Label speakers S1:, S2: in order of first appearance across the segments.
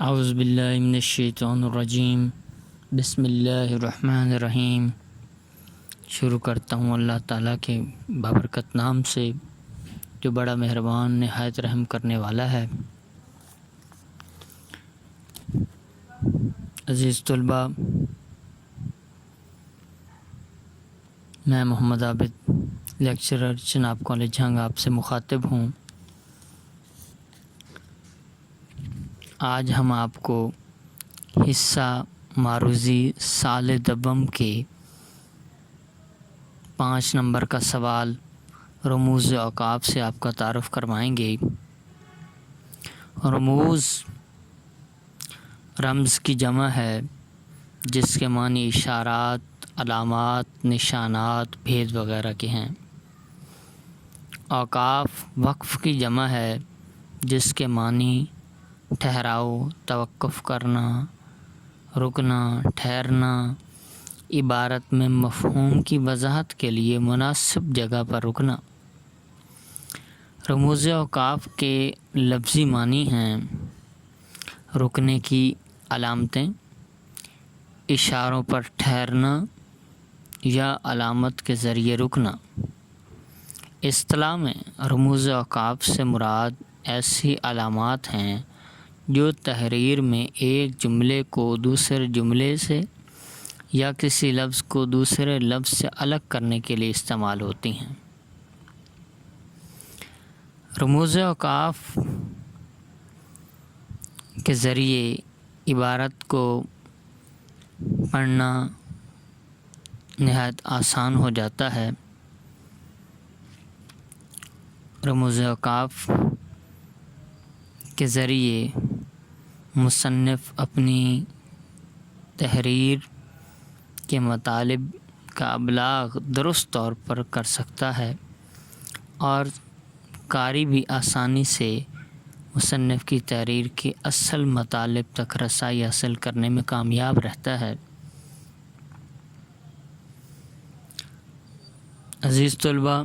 S1: اعوذ باللہ من الشیطان الرجیم بسم اللہ الرحمن الرحیم۔ شروع کرتا ہوں اللہ تعالیٰ کے بابرکت نام سے جو بڑا مہربان نہایت رحم کرنے والا ہے۔ عزیز طلباء، میں محمد عابد لیکچرر چناب کالج جھنگ آپ سے مخاطب ہوں۔ آج ہم آپ کو حصہ معروضی سال دبم کے 5 نمبر کا سوال رموز اوقاف سے آپ کا تعارف کروائیں گے۔ رموز رمز کی جمع ہے جس کے معنی اشارات، علامات، نشانات، بھید وغیرہ کے ہیں۔ اوقاف وقف کی جمع ہے جس کے معنی ٹھہراؤ، توقف کرنا، رکنا، ٹھہرنا، عبارت میں مفہوم کی وضاحت کے لیے مناسب جگہ پر رکنا۔ رموز اوقاف کے لفظی معنی ہیں رکنے کی علامتیں، اشاروں پر ٹھہرنا یا علامت کے ذریعے رکنا۔ اصطلاح میں رموز اوقاف سے مراد ایسی علامات ہیں جو تحریر میں ایک جملے کو دوسرے جملے سے یا کسی لفظ کو دوسرے لفظ سے الگ کرنے کے لیے استعمال ہوتی ہیں۔ رموز اوقاف کے ذریعے عبارت کو پڑھنا نہایت آسان ہو جاتا ہے۔ رموز اوقاف کے ذریعے مصنف اپنی تحریر کے مطالب کا ابلاغ درست طور پر کر سکتا ہے اور قاری بھی آسانی سے مصنف کی تحریر کے اصل مطالب تک رسائی حاصل کرنے میں کامیاب رہتا ہے۔ عزیز طلباء،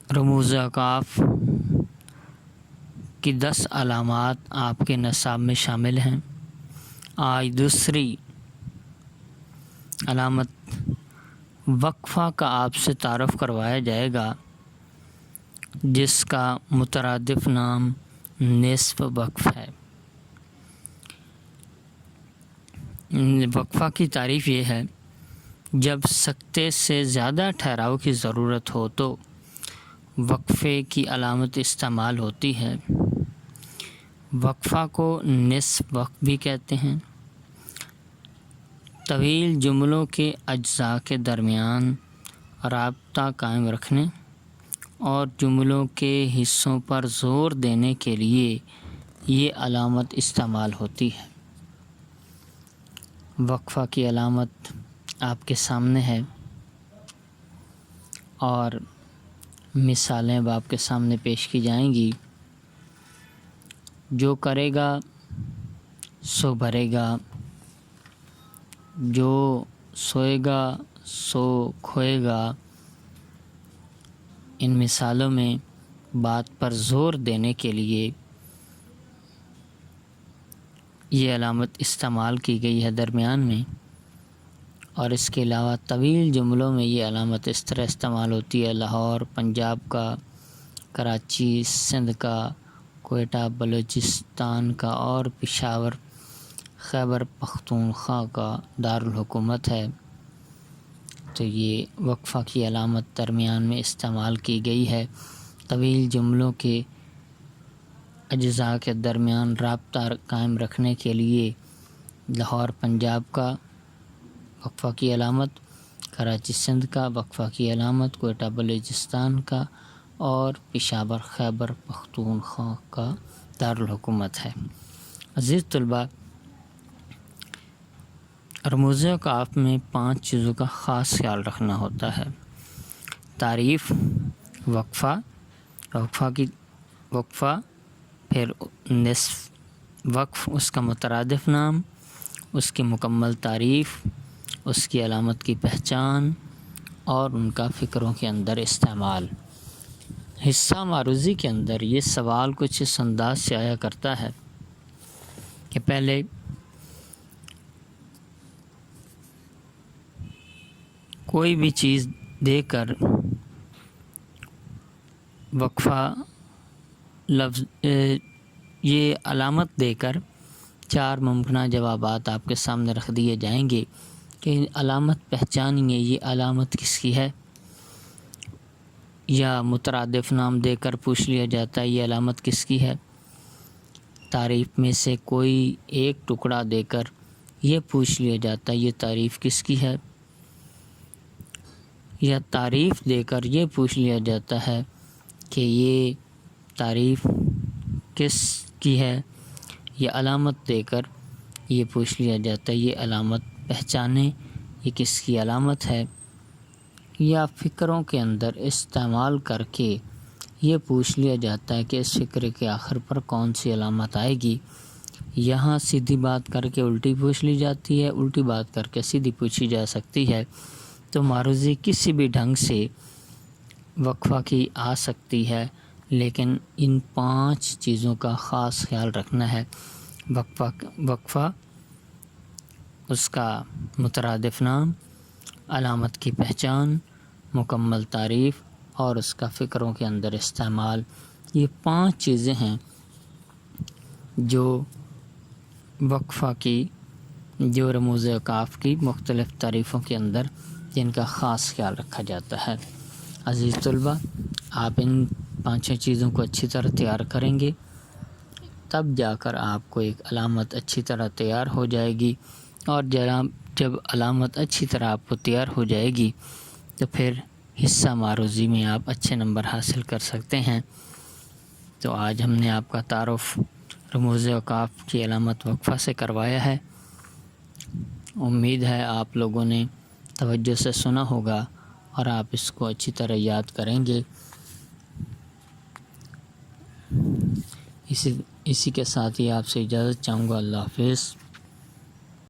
S1: رموز اوقاف کی 10 علامات آپ کے نصاب میں شامل ہیں۔ آج دوسری علامت وقفہ کا آپ سے تعارف کروایا جائے گا جس کا مترادف نام نصف وقف ہے۔ وقفہ کی تعریف یہ ہے جب سکتے سے زیادہ ٹھہراؤ کی ضرورت ہو تو وقفے کی علامت استعمال ہوتی ہے۔ وقفہ کو نصف وقف بھی کہتے ہیں۔ طویل جملوں کے اجزاء کے درمیان رابطہ قائم رکھنے اور جملوں کے حصوں پر زور دینے کے لیے یہ علامت استعمال ہوتی ہے۔ وقفہ کی علامت آپ کے سامنے ہے اور مثالیں اب آپ کے سامنے پیش کی جائیں گی۔ جو کرے گا سو بھرے گا، جو سوئے گا سو کھوئے گا۔ ان مثالوں میں بات پر زور دینے کے لیے یہ علامت استعمال کی گئی ہے درمیان میں، اور اس کے علاوہ طویل جملوں میں یہ علامت اس طرح استعمال ہوتی ہے۔ لاہور پنجاب کا، کراچی سندھ کا، کوئٹہ بلوچستان کا اور پشاور خیبر پختونخوا کا دارالحکومت ہے۔ تو یہ وقفہ کی علامت درمیان میں استعمال کی گئی ہے۔ طویل جملوں کے اجزاء کے درمیان رابطہ قائم رکھنے کے لیے لاہور پنجاب کا وقفہ کی علامت، کراچی سندھ کا وقفہ کی علامت، کوئٹہ بلوچستان کا اور پشاور خیبر پختونخوا کا دارالحکومت ہے۔ عزیز طلباء، رموز اوقاف میں 5 چیزوں کا خاص خیال رکھنا ہوتا ہے۔ تعریف، وقفہ، وقفہ پھر نصف وقف، اس کا مترادف نام، اس کی مکمل تعریف، اس کی علامت کی پہچان اور ان کا فقروں کے اندر استعمال۔ حصہ معروضی کے اندر یہ سوال کچھ اس انداز سے آیا کرتا ہے کہ پہلے کوئی بھی چیز دے کر وقفہ لفظ یہ علامت دے کر 4 ممکنہ جوابات آپ کے سامنے رکھ دیے جائیں گے کہ علامت پہچانیے یہ علامت کس کی ہے، یا مترادف نام دے کر پوچھ لیا جاتا ہے یہ علامت کس کی ہے، تعریف میں سے کوئی ایک ٹکڑا دے کر یہ پوچھ لیا جاتا ہے یہ تعریف کس کی ہے، یا تعریف دے کر یہ پوچھ لیا جاتا ہے کہ یہ تعریف کس کی ہے، یا علامت دے کر یہ پوچھ لیا جاتا ہے یہ علامت پہچانے یہ کس کی علامت ہے، یا فکروں کے اندر استعمال کر کے یہ پوچھ لیا جاتا ہے کہ اس فکرے کے آخر پر کون سی علامت آئے گی۔ یہاں سیدھی بات کر کے الٹی پوچھ لی جاتی ہے، الٹی بات کر کے سیدھی پوچھی جا سکتی ہے۔ تو معروضی کسی بھی ڈھنگ سے وقفہ کی آ سکتی ہے، لیکن ان 5 چیزوں کا خاص خیال رکھنا ہے۔ وقفہ، اس کا مترادف نام، علامت کی پہچان، مکمل تعریف اور اس کا فکروں کے اندر استعمال، یہ 5 چیزیں ہیں جو وقفہ کی، جو رموز اوقاف کی مختلف تعریفوں کے اندر جن کا خاص خیال رکھا جاتا ہے۔ عزیز طلبہ، آپ ان 5 چیزوں کو اچھی طرح تیار کریں گے تب جا کر آپ کو ایک علامت اچھی طرح تیار ہو جائے گی، اور جب علامت اچھی طرح آپ کو تیار ہو جائے گی تو پھر حصہ معروضی میں آپ اچھے نمبر حاصل کر سکتے ہیں۔ تو آج ہم نے آپ کا تعارف رموز اوقاف کی علامت وقفہ سے کروایا ہے۔ امید ہے آپ لوگوں نے توجہ سے سنا ہوگا اور آپ اس کو اچھی طرح یاد کریں گے۔ اسی کے ساتھ ہی آپ سے اجازت چاہوں گا۔ اللہ حافظ۔